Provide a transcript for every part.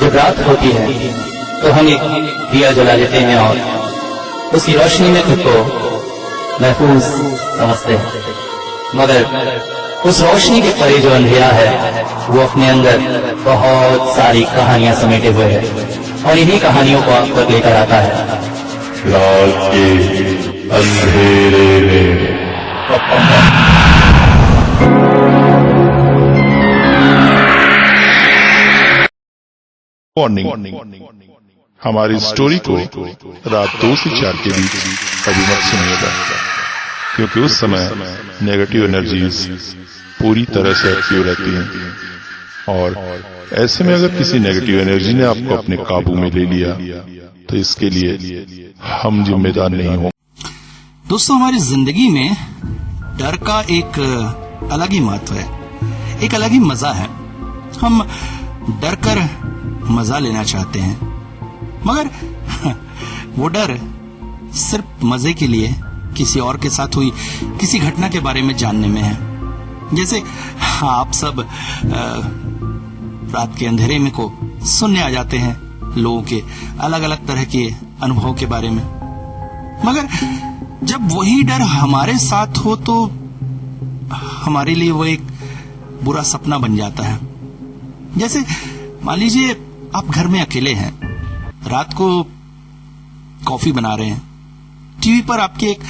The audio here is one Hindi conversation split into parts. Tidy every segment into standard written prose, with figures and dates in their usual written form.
जब रात होती है तो हम एक दिया जला लेते हैं और उसकी रोशनी में खुद को महफूज समझते हैं, मगर उस रोशनी के परे जो अंधेरा है वो अपने अंदर बहुत सारी कहानियां समेटे हुए है और इन्हीं कहानियों को आप तक लेकर आता है। रात के अंधेरे में वार्निंग, हमारी स्टोरी को रात 2 से 4 के बीच कभी मत सुनिएगा, क्योंकि उस समय नेगेटिव एनर्जीज पूरी तरह से एक्टिव रहती हैं और ऐसे में अगर किसी नेगेटिव एनर्जी ने आपको अपने काबू में ले लिया तो इसके लिए हम जिम्मेदार नहीं होंगे। दोस्तों, हमारी जिंदगी में डर का एक अलग ही महत्व है, एक अलग ही मजा है। हम डर कर मजा लेना चाहते हैं, मगर वो डर सिर्फ मजे के लिए किसी और के साथ हुई किसी घटना के बारे में जानने में है। जैसे आप सब रात के अंधेरे में को सुनने आ जाते हैं लोगों के अलग अलग तरह के अनुभव के बारे में, मगर जब वही डर हमारे साथ हो तो हमारे लिए वो एक बुरा सपना बन जाता है। जैसे मान लीजिए आप घर में अकेले हैं, रात को कॉफी बना रहे हैं, टीवी पर आपकी एक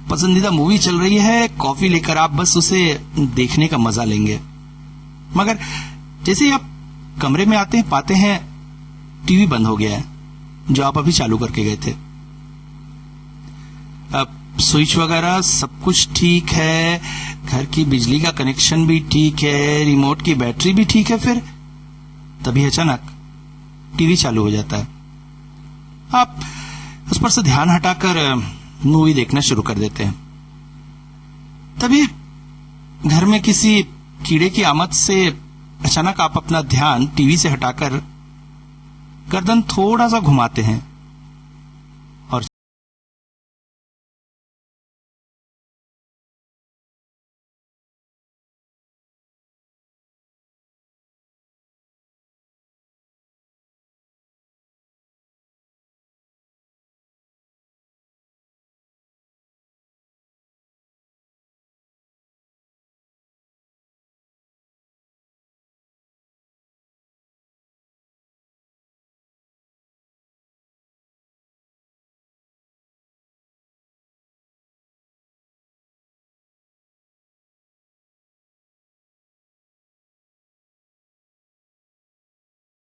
पसंदीदा मूवी चल रही है, कॉफी लेकर आप बस उसे देखने का मजा लेंगे, मगर जैसे ही आप कमरे में आते हैं पाते हैं टीवी बंद हो गया है जो आप अभी चालू करके गए थे। अब स्विच वगैरह सब कुछ ठीक है, घर की बिजली का कनेक्शन भी ठीक है, रिमोट की बैटरी भी ठीक है, फिर तभी अचानक टीवी चालू हो जाता है। आप उस पर से ध्यान हटाकर मूवी देखना शुरू कर देते हैं। तभी घर में किसी कीड़े की आमद से अचानक आप अपना ध्यान टीवी से हटाकर गर्दन थोड़ा सा घुमाते हैं और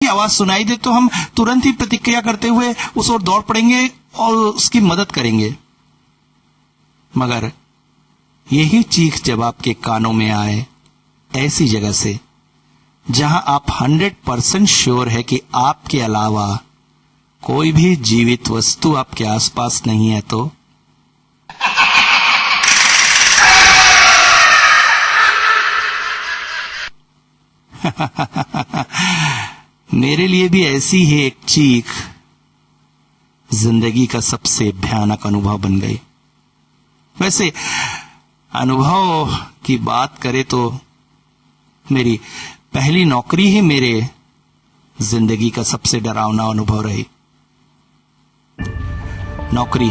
आवाज सुनाई दे तो हम तुरंत ही प्रतिक्रिया करते हुए उस ओर दौड़ पड़ेंगे और उसकी मदद करेंगे, मगर यही चीख जब आपके कानों में आए ऐसी जगह से जहां आप 100% श्योर है कि आपके अलावा कोई भी जीवित वस्तु आपके आसपास नहीं है, तो मेरे लिए भी ऐसी ही एक चीख जिंदगी का सबसे भयानक अनुभव बन गई। वैसे अनुभव की बात करें तो मेरी पहली नौकरी ही मेरे जिंदगी का सबसे डरावना अनुभव रही। नौकरी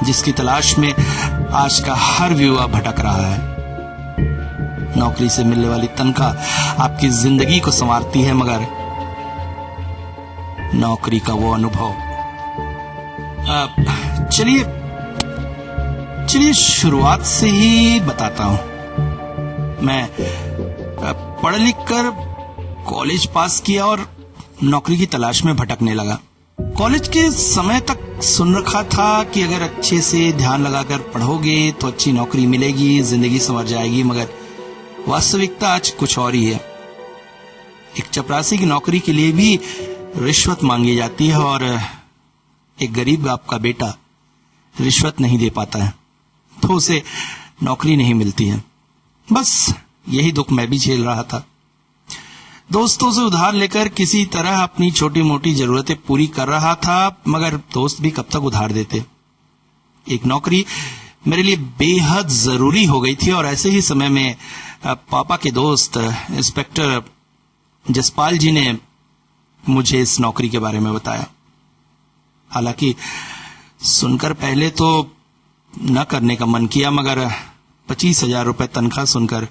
जिसकी तलाश में आज का हर युवा भटक रहा है। नौकरी से मिलने वाली तनख्वाह आपकी जिंदगी को संवारती है, मगर नौकरी का वो अनुभव। चलिए शुरुआत से ही बताता हूं। मैं पढ़ लिख कर कॉलेज पास किया और नौकरी की तलाश में भटकने लगा। कॉलेज के समय तक सुन रखा था कि अगर अच्छे से ध्यान लगाकर पढ़ोगे तो अच्छी नौकरी मिलेगी, जिंदगी संवर जाएगी, मगर वास्तविकता आज कुछ और ही है। एक चपरासी की नौकरी के लिए भी रिश्वत मांगी जाती है और एक गरीब बाप का बेटा रिश्वत नहीं दे पाता है तो उसे नौकरी नहीं मिलती है। बस यही दुख मैं भी झेल रहा था। दोस्तों से उधार लेकर किसी तरह अपनी छोटी मोटी जरूरतें पूरी कर रहा था, मगर दोस्त भी कब तक उधार देते। एक नौकरी मेरे लिए बेहद जरूरी हो गई थी। और ऐसे ही समय में पापा के दोस्त इंस्पेक्टर जसपाल जी ने मुझे इस नौकरी के बारे में बताया। हालांकि सुनकर पहले तो न करने का मन किया, मगर 25,000 रुपए तनख्वाह सुनकर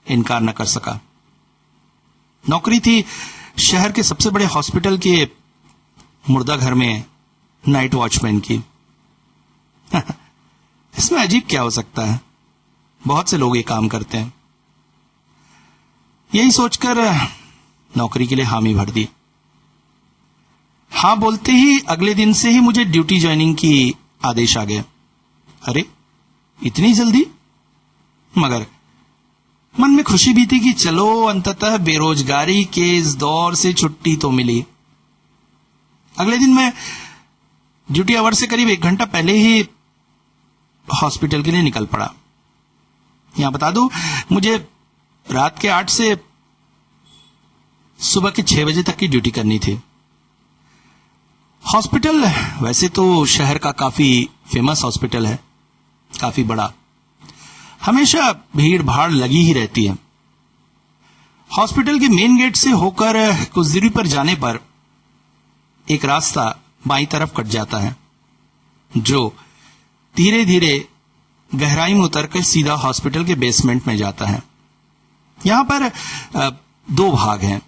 इनकार न कर सका। नौकरी थी शहर के सबसे बड़े हॉस्पिटल के मुर्दा घर में नाइट वॉचमैन की। इसमें अजीब क्या हो सकता है, बहुत से लोग ये काम करते हैं। यही सोचकर नौकरी के लिए हामी भर दी। हाँ बोलते ही अगले दिन से ही मुझे ड्यूटी ज्वाइनिंग की आदेश आ गए। अरे इतनी जल्दी? मगर मन में खुशी भी थी कि चलो अंततः बेरोजगारी के इस दौर से छुट्टी तो मिली। अगले दिन मैं ड्यूटी आवर से करीब 1 घंटा पहले ही हॉस्पिटल के लिए निकल पड़ा। यहां बता दूं, मुझे रात के 8 से सुबह के 6 बजे तक की ड्यूटी करनी थी। हॉस्पिटल वैसे तो शहर का काफी फेमस हॉस्पिटल है, काफी बड़ा, हमेशा भीड़ भाड़ लगी ही रहती है। हॉस्पिटल के मेन गेट से होकर कुछ दूरी पर जाने पर एक रास्ता बाईं तरफ कट जाता है, जो धीरे धीरे गहराई में उतरकर सीधा हॉस्पिटल के बेसमेंट में जाता है। यहां पर 2 भाग हैं।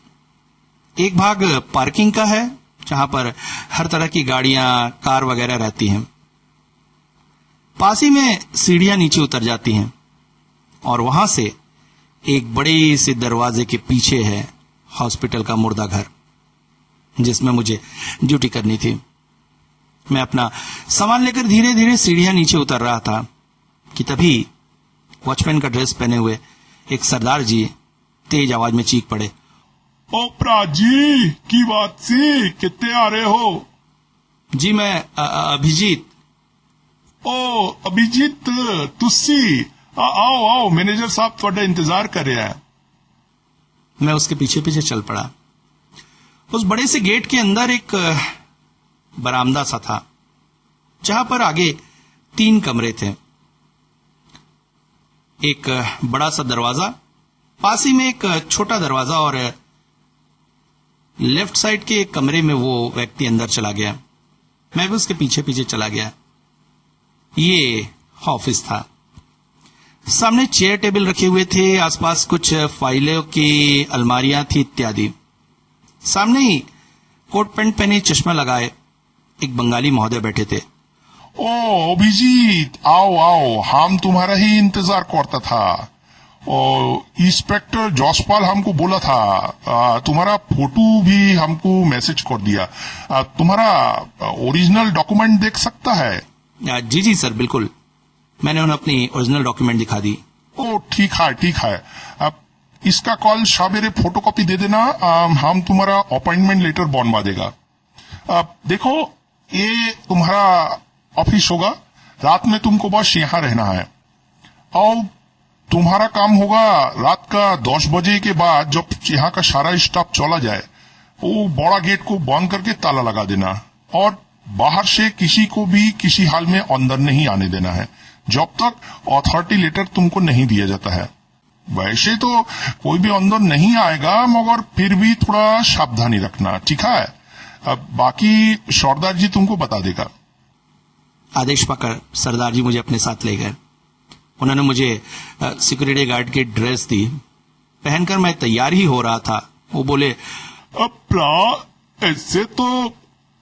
एक भाग पार्किंग का है, जहां पर हर तरह की गाड़ियां, कार वगैरह रहती हैं। पास ही में सीढ़ियां नीचे उतर जाती हैं और वहां से एक बड़े से दरवाजे के पीछे है हॉस्पिटल का मुर्दा घर, जिसमें मुझे ड्यूटी करनी थी। मैं अपना सामान लेकर धीरे धीरे सीढ़ियां नीचे उतर रहा था कि तभी वॉचमैन का ड्रेस पहने हुए एक सरदार जी तेज आवाज में चीख पड़े, ओ भरा जी की बात सी, कितने आ रहे हो? जी मैं अभिजीत। ओ अभिजीत तुसी आओ आओ, मैनेजर साहब थोड़ा इंतजार कर रहा है। मैं उसके पीछे पीछे चल पड़ा। उस बड़े से गेट के अंदर एक बरामदा सा था, जहां पर आगे 3 कमरे थे। एक बड़ा सा दरवाजा, पास ही में एक छोटा दरवाजा, और लेफ्ट साइड के एक कमरे में वो व्यक्ति अंदर चला गया। मैं भी उसके पीछे पीछे चला गया। ये ऑफिस था। सामने चेयर टेबल रखे हुए थे, आसपास कुछ फाइलों की अलमारियां थी इत्यादि। सामने ही कोट पैंट पहने, चश्मा लगाए एक बंगाली महोदय बैठे थे। ओ अभिजीत आओ आओ, हम तुम्हारा ही इंतजार करता था। इंस्पेक्टर जसपाल हमको बोला था, तुम्हारा फोटो भी हमको मैसेज कर दिया। तुम्हारा ओरिजिनल डॉक्यूमेंट देख सकता है? जी जी सर, बिल्कुल। मैंने उन्हें अपनी ओरिजिनल डॉक्यूमेंट दिखा दी। ओ ठीक है ठीक है, अब इसका कॉल सवेरे फोटोकॉपी दे देना, हम तुम्हारा अपॉइंटमेंट लेटर बनवा देगा। देखो ये तुम्हारा ऑफिस होगा, रात में तुमको बस यहाँ रहना है। और तुम्हारा काम होगा रात का 10 बजे के बाद, जब यहाँ का सारा स्टाफ चला जाए, वो बड़ा गेट को बंद करके ताला लगा देना, और बाहर से किसी को भी किसी हाल में अंदर नहीं आने देना है, जब तक अथॉरिटी लेटर तुमको नहीं दिया जाता है। वैसे तो कोई भी अंदर नहीं आएगा, मगर फिर भी थोड़ा सावधानी रखना, ठीक है? अब बाकी सरदार जी तुमको बता देगा। आदेश पाकर सरदार जी मुझे अपने साथ ले गए। उन्होंने मुझे सिक्योरिटी गार्ड की ड्रेस दी। पहनकर मैं तैयार ही हो रहा था। वो बोले, अब ऐसे तो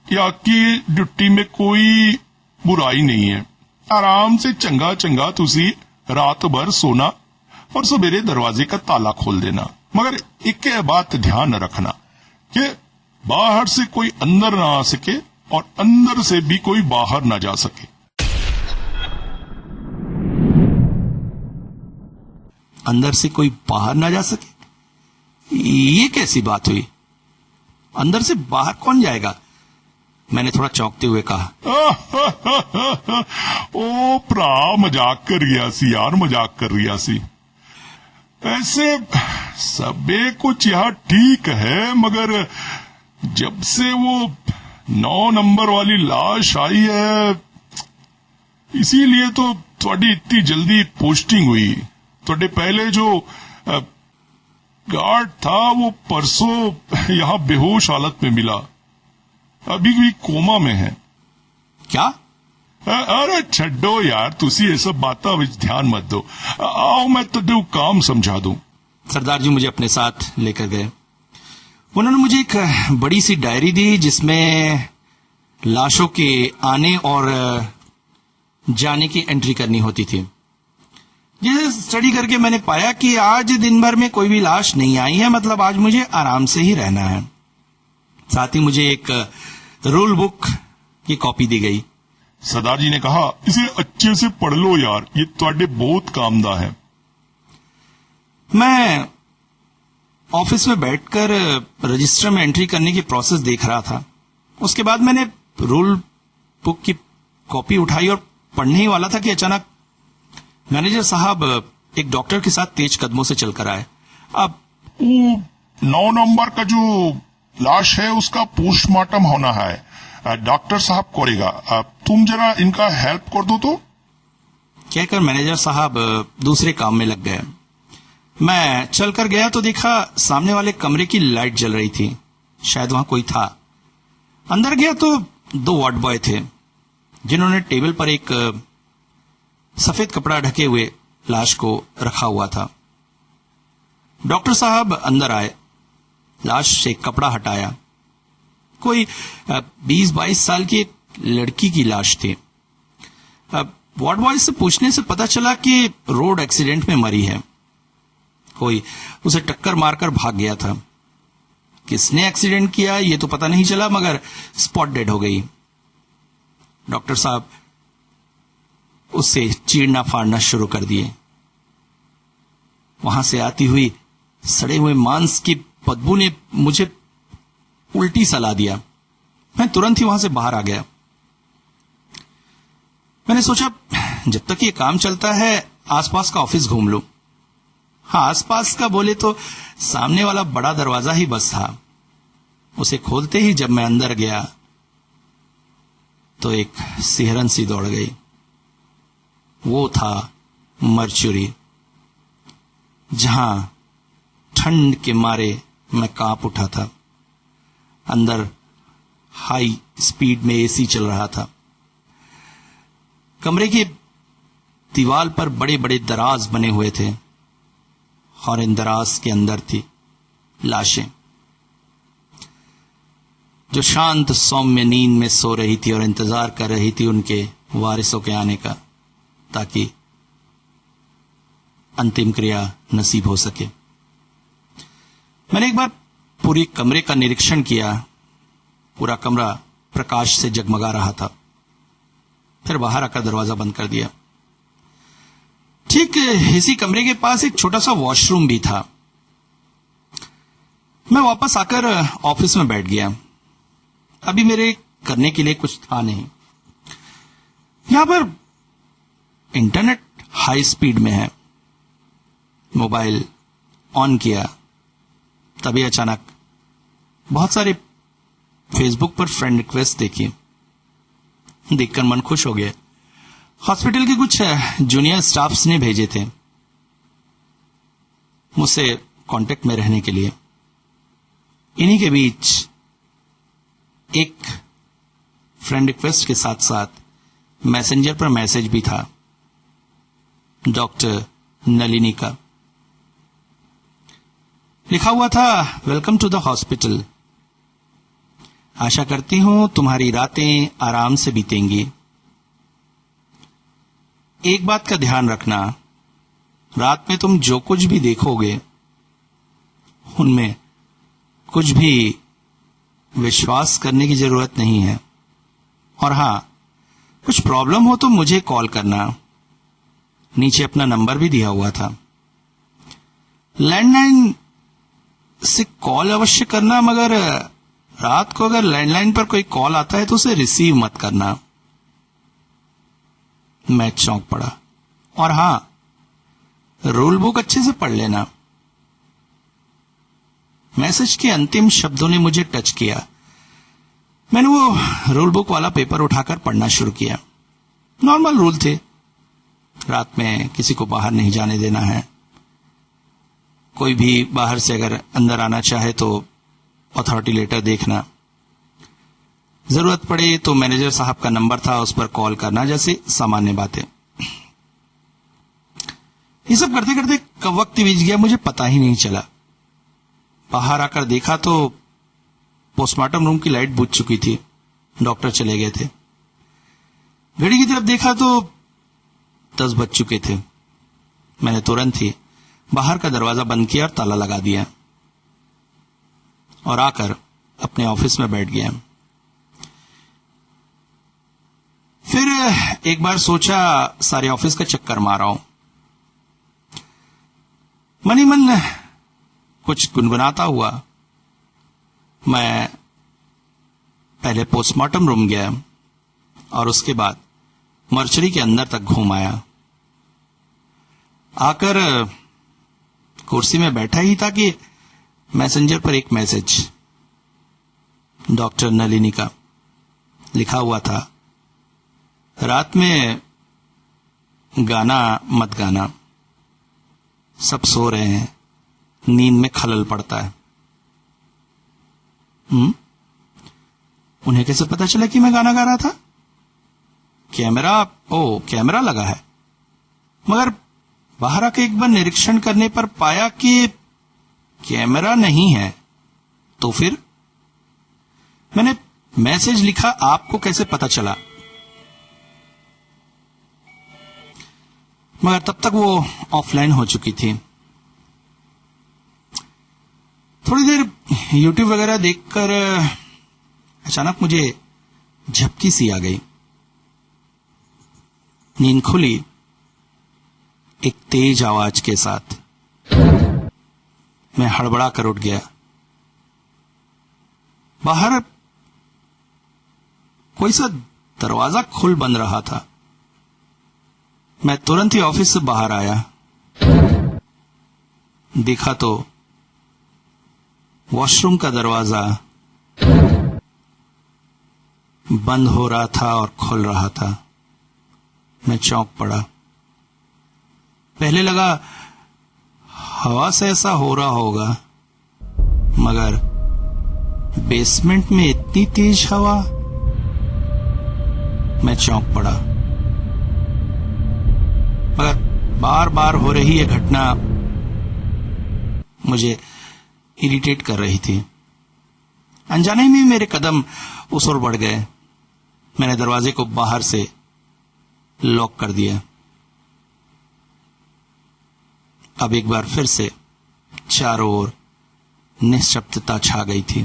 या की ड्यूटी में कोई बुराई नहीं है, आराम से चंगा चंगा तुसी रात भर सोना और सवेरे दरवाजे का ताला खोल देना। मगर एक बात ध्यान रखना कि बाहर से कोई अंदर ना आ सके और अंदर से भी कोई बाहर ना जा सके। अंदर से कोई बाहर ना जा सके? ये कैसी बात हुई? अंदर से बाहर कौन जाएगा? मैंने थोड़ा चौंकते हुए कहा। ओ प्रा मजाक कर रिया सी यार, मजाक कर रिया सी। ऐसे सबे कुछ यहाँ ठीक है, मगर जब से वो 9 नंबर वाली लाश आई है, इसीलिए तो थोड़ी इतनी जल्दी पोस्टिंग हुई? थोड़े पहले जो गार्ड था वो परसों यहाँ बेहोश हालत में मिला, अभी भी कोमा में है। क्या? अरे छड्डो यार, तुसी ये सब बातें विच ध्यान मत दो। आओ मैं तुझे काम समझा दूं। सरदार जी मुझे अपने साथ लेकर गए। उन्होंने मुझे एक बड़ी सी डायरी दी जिसमें लाशों के आने और जाने की एंट्री करनी होती थी। जिसे स्टडी करके मैंने पाया कि आज दिन भर में कोई भी लाश नहीं आई है, मतलब आज मुझे आराम से ही रहना है। साथ ही मुझे एक रूल बुक की कॉपी दी गई। सरदार जी ने कहा, इसे अच्छे से पढ़ लो यार, ये ਤੁਹਾਡੇ बहुत कामदा है। मैं ऑफिस में बैठकर रजिस्टर में एंट्री करने की प्रोसेस देख रहा था। उसके बाद मैंने रूल बुक की कॉपी उठाई और पढ़ने ही वाला था कि अचानक मैनेजर साहब एक डॉक्टर के साथ तेज कदमों से चलकर आए। अब 9 नंबर का जो लाश है उसका पोस्टमार्टम होना है, डॉक्टर साहब करेगा, तुम जरा इनका हेल्प कर दो। तो कहकर मैनेजर साहब दूसरे काम में लग गए। मैं चलकर गया तो देखा सामने वाले कमरे की लाइट जल रही थी, शायद वहां कोई था। अंदर गया तो 2 वार्ड बॉय थे जिन्होंने टेबल पर एक सफेद कपड़ा ढके हुए लाश को रखा हुआ था। डॉक्टर साहब अंदर आए, लाश से कपड़ा हटाया। कोई 20-22 साल की एक लड़की की लाश थी। वार्ड बॉय से पूछने से पता चला कि रोड एक्सीडेंट में मरी है। कोई उसे टक्कर मारकर भाग गया था। किसने एक्सीडेंट किया ये तो पता नहीं चला, मगर स्पॉट डेड हो गई। डॉक्टर साहब उससे चीरना फाड़ना शुरू कर दिए। वहां से आती हुई सड़े हुए मांस की बदबू ने मुझे उल्टी सला दिया। मैं तुरंत ही वहां से बाहर आ गया। मैंने सोचा जब तक ये काम चलता है आसपास का ऑफिस घूम लूं। हाँ, आसपास का बोले तो सामने वाला बड़ा दरवाजा ही बस था। उसे खोलते ही जब मैं अंदर गया तो एक सिहरन सी दौड़ गई। वो था मर्चुरी, जहां ठंड के मारे मैं कांप उठा था। अंदर हाई स्पीड में एसी चल रहा था। कमरे की दीवार पर बड़े बड़े दराज बने हुए थे और इन दराज के अंदर थी लाशें जो शांत सौम्य नींद में सो रही थी और इंतजार कर रही थी उनके वारिसों के आने का, ताकि अंतिम क्रिया नसीब हो सके। मैंने एक बार पूरी कमरे का निरीक्षण किया। पूरा कमरा प्रकाश से जगमगा रहा था। फिर बाहर आकर दरवाजा बंद कर दिया। ठीक इसी कमरे के पास एक छोटा सा वॉशरूम भी था। मैं वापस आकर ऑफिस में बैठ गया। अभी मेरे करने के लिए कुछ था नहीं। यहां पर इंटरनेट हाई स्पीड में है। मोबाइल ऑन किया, तभी अचानक बहुत सारे फेसबुक पर फ्रेंड रिक्वेस्ट देखी। देखकर मन खुश हो गया। हॉस्पिटल के कुछ जूनियर स्टाफ्स ने भेजे थे मुझसे कांटेक्ट में रहने के लिए। इन्हीं के बीच एक फ्रेंड रिक्वेस्ट के साथ साथ मैसेंजर पर मैसेज भी था, डॉक्टर नलिनी का। लिखा हुआ था, वेलकम टू द हॉस्पिटल। आशा करती हूं तुम्हारी रातें आराम से बीतेंगी। एक बात का ध्यान रखना, रात में तुम जो कुछ भी देखोगे उनमें कुछ भी विश्वास करने की जरूरत नहीं है। और हां, कुछ प्रॉब्लम हो तो मुझे कॉल करना। नीचे अपना नंबर भी दिया हुआ था। लैंडलाइन से कॉल अवश्य करना, मगर रात को अगर लैंडलाइन पर कोई कॉल आता है तो उसे रिसीव मत करना। मैं चौंक पड़ा। और हां, रूल बुक अच्छे से पढ़ लेना। मैसेज के अंतिम शब्दों ने मुझे टच किया। मैंने वो रूल बुक वाला पेपर उठाकर पढ़ना शुरू किया। नॉर्मल रूल थे, रात में किसी को बाहर नहीं जाने देना है। कोई भी बाहर से अगर अंदर आना चाहे तो अथॉरिटी लेटर देखना, जरूरत पड़े तो मैनेजर साहब का नंबर था, उस पर कॉल करना, जैसे सामान्य बातें। ये सब करते करते कब वक्त बीत गया मुझे पता ही नहीं चला। बाहर आकर देखा तो पोस्टमार्टम रूम की लाइट बुझ चुकी थी, डॉक्टर चले गए थे। घड़ी की तरफ देखा तो 10 बज चुके थे। मैंने तुरंत ही बाहर का दरवाजा बंद किया और ताला लगा दिया और आकर अपने ऑफिस में बैठ गया। फिर एक बार सोचा सारे ऑफिस का चक्कर मारा हूं। मन ही मन कुछ गुनगुनाता हुआ मैं पहले पोस्टमार्टम रूम गया और उसके बाद मर्चरी के अंदर तक घूम आया। आकर कुर्सी में बैठा ही था कि मैसेंजर पर एक मैसेज डॉक्टर नलिनी का लिखा हुआ था, रात में गाना मत गाना, सब सो रहे हैं, नींद में खलल पड़ता है। उन्हें कैसे पता चला कि मैं गाना गा रहा था? कैमरा लगा है। मगर बाहर आके एक बार निरीक्षण करने पर पाया कि कैमरा नहीं है। तो फिर मैंने मैसेज लिखा, आपको कैसे पता चला? मगर तब तक वो ऑफलाइन हो चुकी थी। थोड़ी देर यूट्यूब वगैरह देखकर अचानक मुझे झपकी सी आ गई। नींद खुली एक तेज आवाज के साथ। मैं हड़बड़ा कर उठ गया। बाहर कोई सा दरवाजा खुल बंद रहा था। मैं तुरंत ही ऑफिस से बाहर आया। देखा तो वॉशरूम का दरवाजा बंद हो रहा था और खुल रहा था। मैं चौंक पड़ा। पहले लगा हवा से ऐसा हो रहा होगा, मगर बेसमेंट में इतनी तेज हवा। मैं चौंक पड़ा। मगर बार बार हो रही यह घटना मुझे इरिटेट कर रही थी। अनजाने में मेरे कदम उस ओर बढ़ गए। मैंने दरवाजे को बाहर से लॉक कर दिया। अब एक बार फिर से चारों ओर निश्शब्दता छा गई थी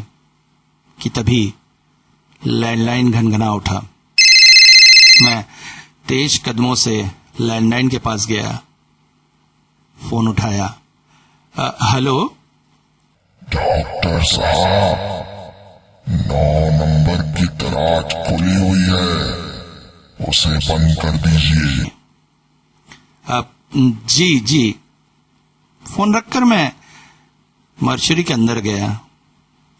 कि तभी लैंडलाइन घनघना उठा। मैं तेज कदमों से लैंडलाइन के पास गया, फोन उठाया। हेलो डॉक्टर साहब, 9 नंबर की दराज खुली हुई है, उसे बंद कर दीजिए। जी। फोन रखकर मैं मर्चरी के अंदर गया।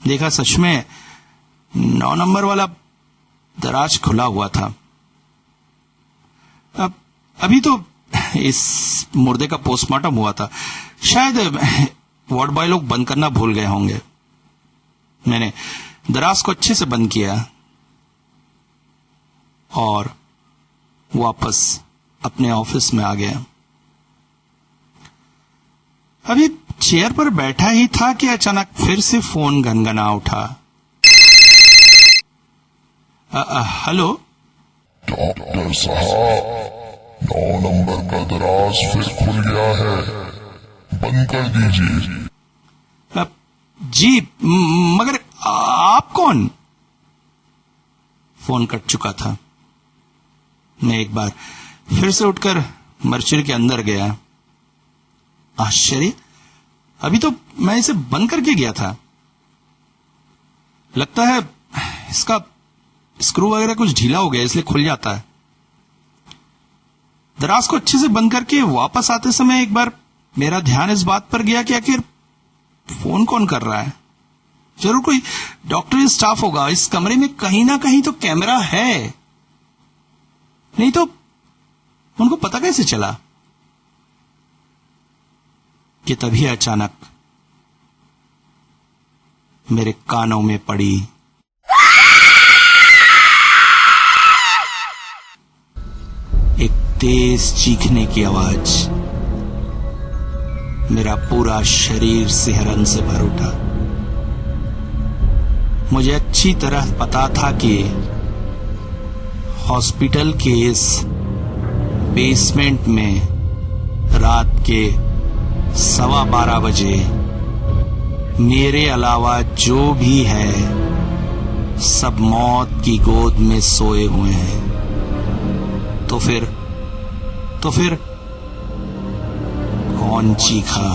देखा सच में 9 नंबर वाला दराज खुला हुआ था। अभी तो इस मुर्दे का पोस्टमार्टम हुआ था। शायद वार्ड बॉय लोग बंद करना भूल गए होंगे। मैंने दराज को अच्छे से बंद किया और वापस अपने ऑफिस में आ गया। अभी चेयर पर बैठा ही था कि अचानक फिर से फोन घनघना उठा। हेलो डॉक्टर साहब, 9 नंबर का दराज फिर खुल गया है, बंद कर दीजिए। जी, मगर आप कौन? फोन कट चुका था। मैं एक बार फिर से उठकर मर्चरी के अंदर गया। आश्चर्य, अभी तो मैं इसे बंद करके गया था। लगता है इसका स्क्रू वगैरह कुछ ढीला हो गया, इसलिए खुल जाता है। दराज को अच्छे से बंद करके वापस आते समय एक बार मेरा ध्यान इस बात पर गया कि आखिर फोन कौन कर रहा है। जरूर कोई डॉक्टरी स्टाफ होगा। इस कमरे में कहीं ना कहीं तो कैमरा है, नहीं तो उनको पता कैसे चला कि तभी अचानक मेरे कानों में पड़ी एक तेज चीखने की आवाज। मेरा पूरा शरीर सिहरन से भर उठा। मुझे अच्छी तरह पता था कि हॉस्पिटल के इस बेसमेंट में रात के 12:15 बजे मेरे अलावा जो भी है सब मौत की गोद में सोए हुए हैं। तो फिर कौन चीखा?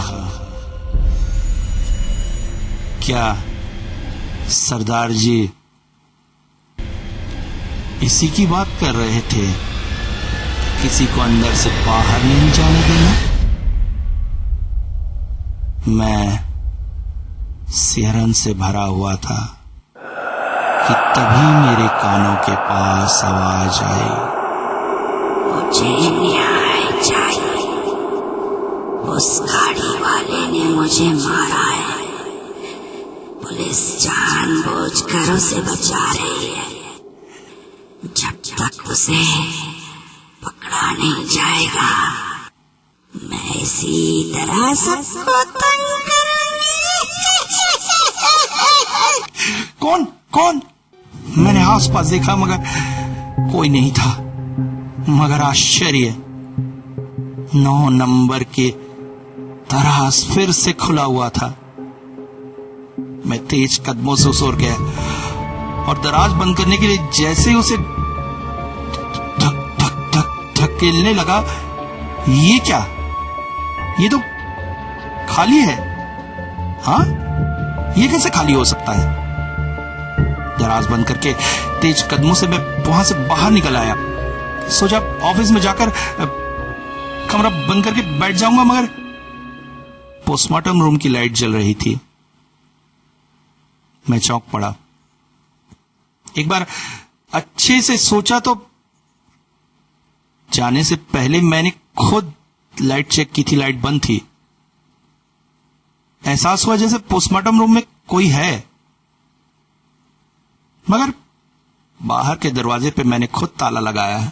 क्या सरदार जी इसी की बात कर रहे थे? किसी को अंदर से बाहर नहीं जाने देना? मैं सिहरन से भरा हुआ था कि तभी मेरे कानों के पास आवाज आई, मुझे न्याय चाहिए। उस गाड़ी वाले ने मुझे मारा है। पुलिस जानबूझकर उसे बचा रही है। जब तक उसे पकड़ा नहीं जाएगा मैं इसी तरह सबको तंग करूंगी। कौन? मैंने आसपास देखा मगर कोई नहीं था। मगर आश्चर्य, 9 नंबर के दराज फिर से खुला हुआ था। मैं तेज कदमों से उस ओर गया और दराज बंद करने के लिए जैसे उसे धकेलने लगा, ये क्या? ये तो खाली है। हाँ, ये कैसे खाली हो सकता है? दराज बंद करके तेज कदमों से मैं वहां से बाहर निकल आया। सोचा ऑफिस में जाकर कमरा बंद करके बैठ जाऊंगा, मगर पोस्टमार्टम रूम की लाइट जल रही थी। मैं चौंक पड़ा। एक बार अच्छे से सोचा तो जाने से पहले मैंने खुद लाइट चेक की थी, लाइट बंद थी। एहसास हुआ जैसे पोस्टमार्टम रूम में कोई है, मगर बाहर के दरवाजे पे मैंने खुद ताला लगाया है।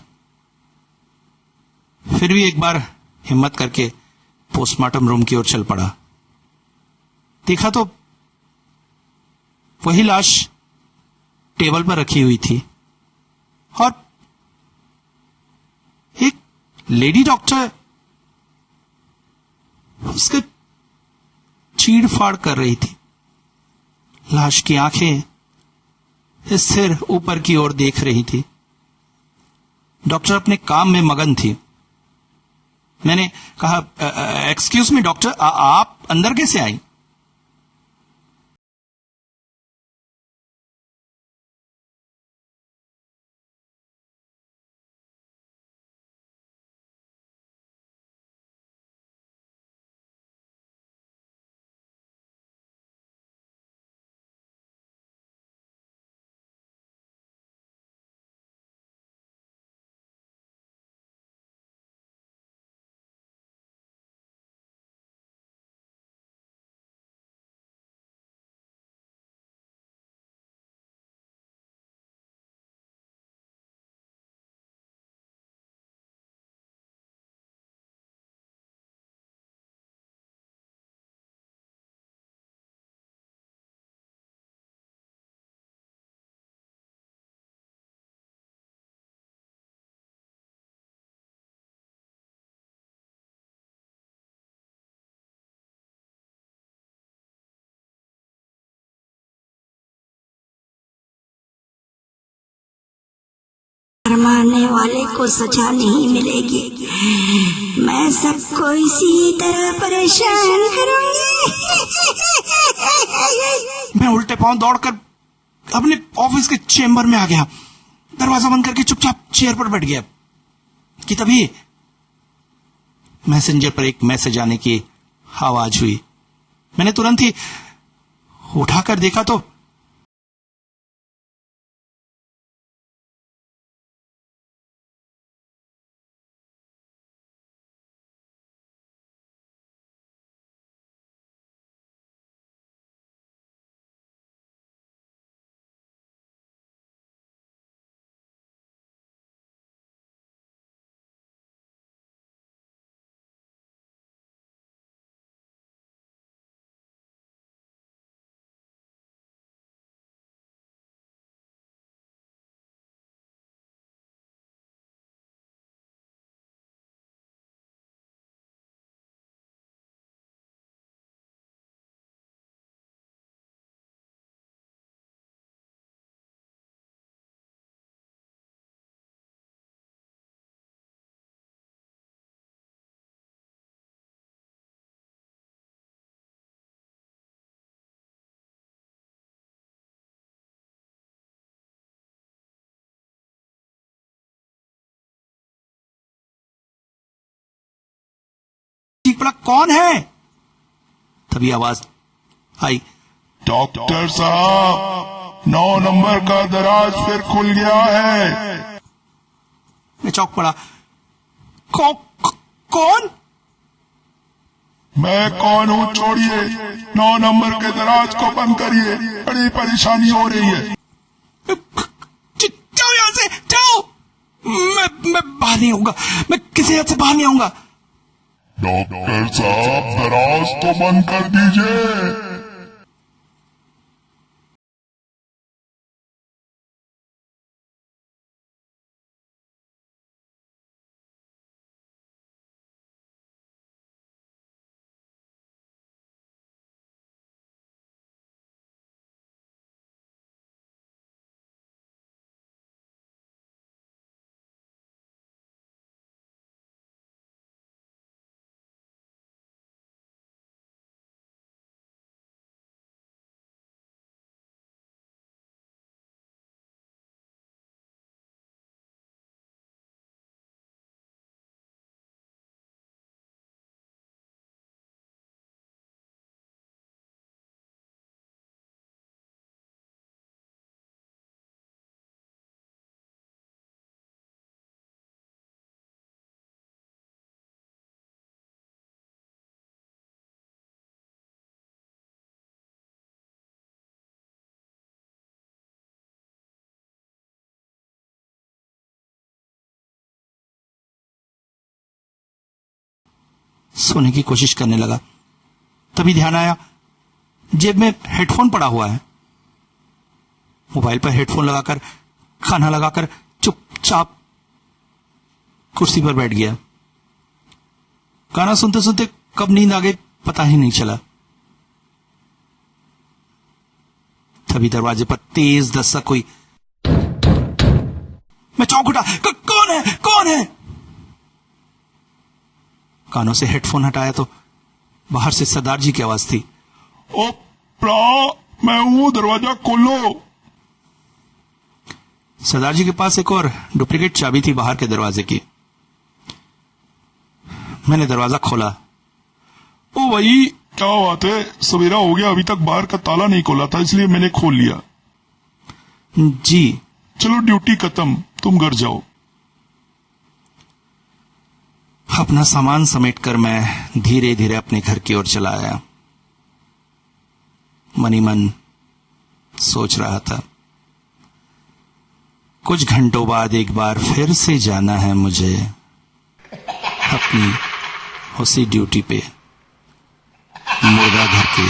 फिर भी एक बार हिम्मत करके पोस्टमार्टम रूम की ओर चल पड़ा। देखा तो वही लाश टेबल पर रखी हुई थी और एक लेडी डॉक्टर उसके चीड़-फाड़ कर रही थी। लाश की आंखें स्थिर ऊपर की ओर देख रही थी। डॉक्टर अपने काम में मगन थी। मैंने कहा, एक्सक्यूज मी डॉक्टर, आप अंदर कैसे आई? मारने वाले को सजा नहीं मिलेगी। मैं सबको इसी तरह परेशान करूंगी। मैं उल्टे पांव दौड़कर अपने ऑफिस के चेंबर में आ गया। दरवाजा बंद करके चुपचाप चेयर पर बैठ गया कि तभी मैसेंजर पर एक मैसेज आने की आवाज हुई। मैंने तुरंत ही उठाकर देखा तो बोला कौन है? तभी आवाज आई, डॉक्टर साहब 9 नंबर का दराज फिर खुल गया है। मैं चौंक पड़ा। कौन? मैं कौन हूँ छोड़िए, 9 नंबर के दराज को बंद करिए, बड़ी परेशानी हो रही है। जाओ यहां से, जाओ। मैं बाहर नहीं आऊंगा, मैं किसी हद से बाहर नहीं आऊंगा। डॉक्टर साहब दराज तो बंद कर दीजिए। सोने की कोशिश करने लगा। तभी ध्यान आया जेब में हेडफोन पड़ा हुआ है। मोबाइल पर हेडफोन लगाकर खाना लगाकर चुपचाप कुर्सी पर बैठ गया। गाना सुनते सुनते कब नींद आ गई पता ही नहीं चला। तभी दरवाजे पर तेज दस्तक हुई। मैं चौंक उठा। कौन है? कानों से हेडफोन हटाया तो बाहर से सरदार जी की आवाज थी। ओ प्रा, मैं हूं, दरवाजा खोलो। सरदार जी के पास एक और डुप्लीकेट चाबी थी बाहर के दरवाजे की। मैंने दरवाजा खोला। ओ भाई क्या बात है, सवेरा हो गया, अभी तक बाहर का ताला नहीं खोला था, इसलिए मैंने खोल लिया। जी। चलो ड्यूटी खत्म, तुम घर जाओ। अपना सामान समेटकर मैं धीरे धीरे अपने घर की ओर चला आया। मनी मन सोच रहा था, कुछ घंटों बाद एक बार फिर से जाना है मुझे अपनी उसी ड्यूटी पे, मुर्दा घर के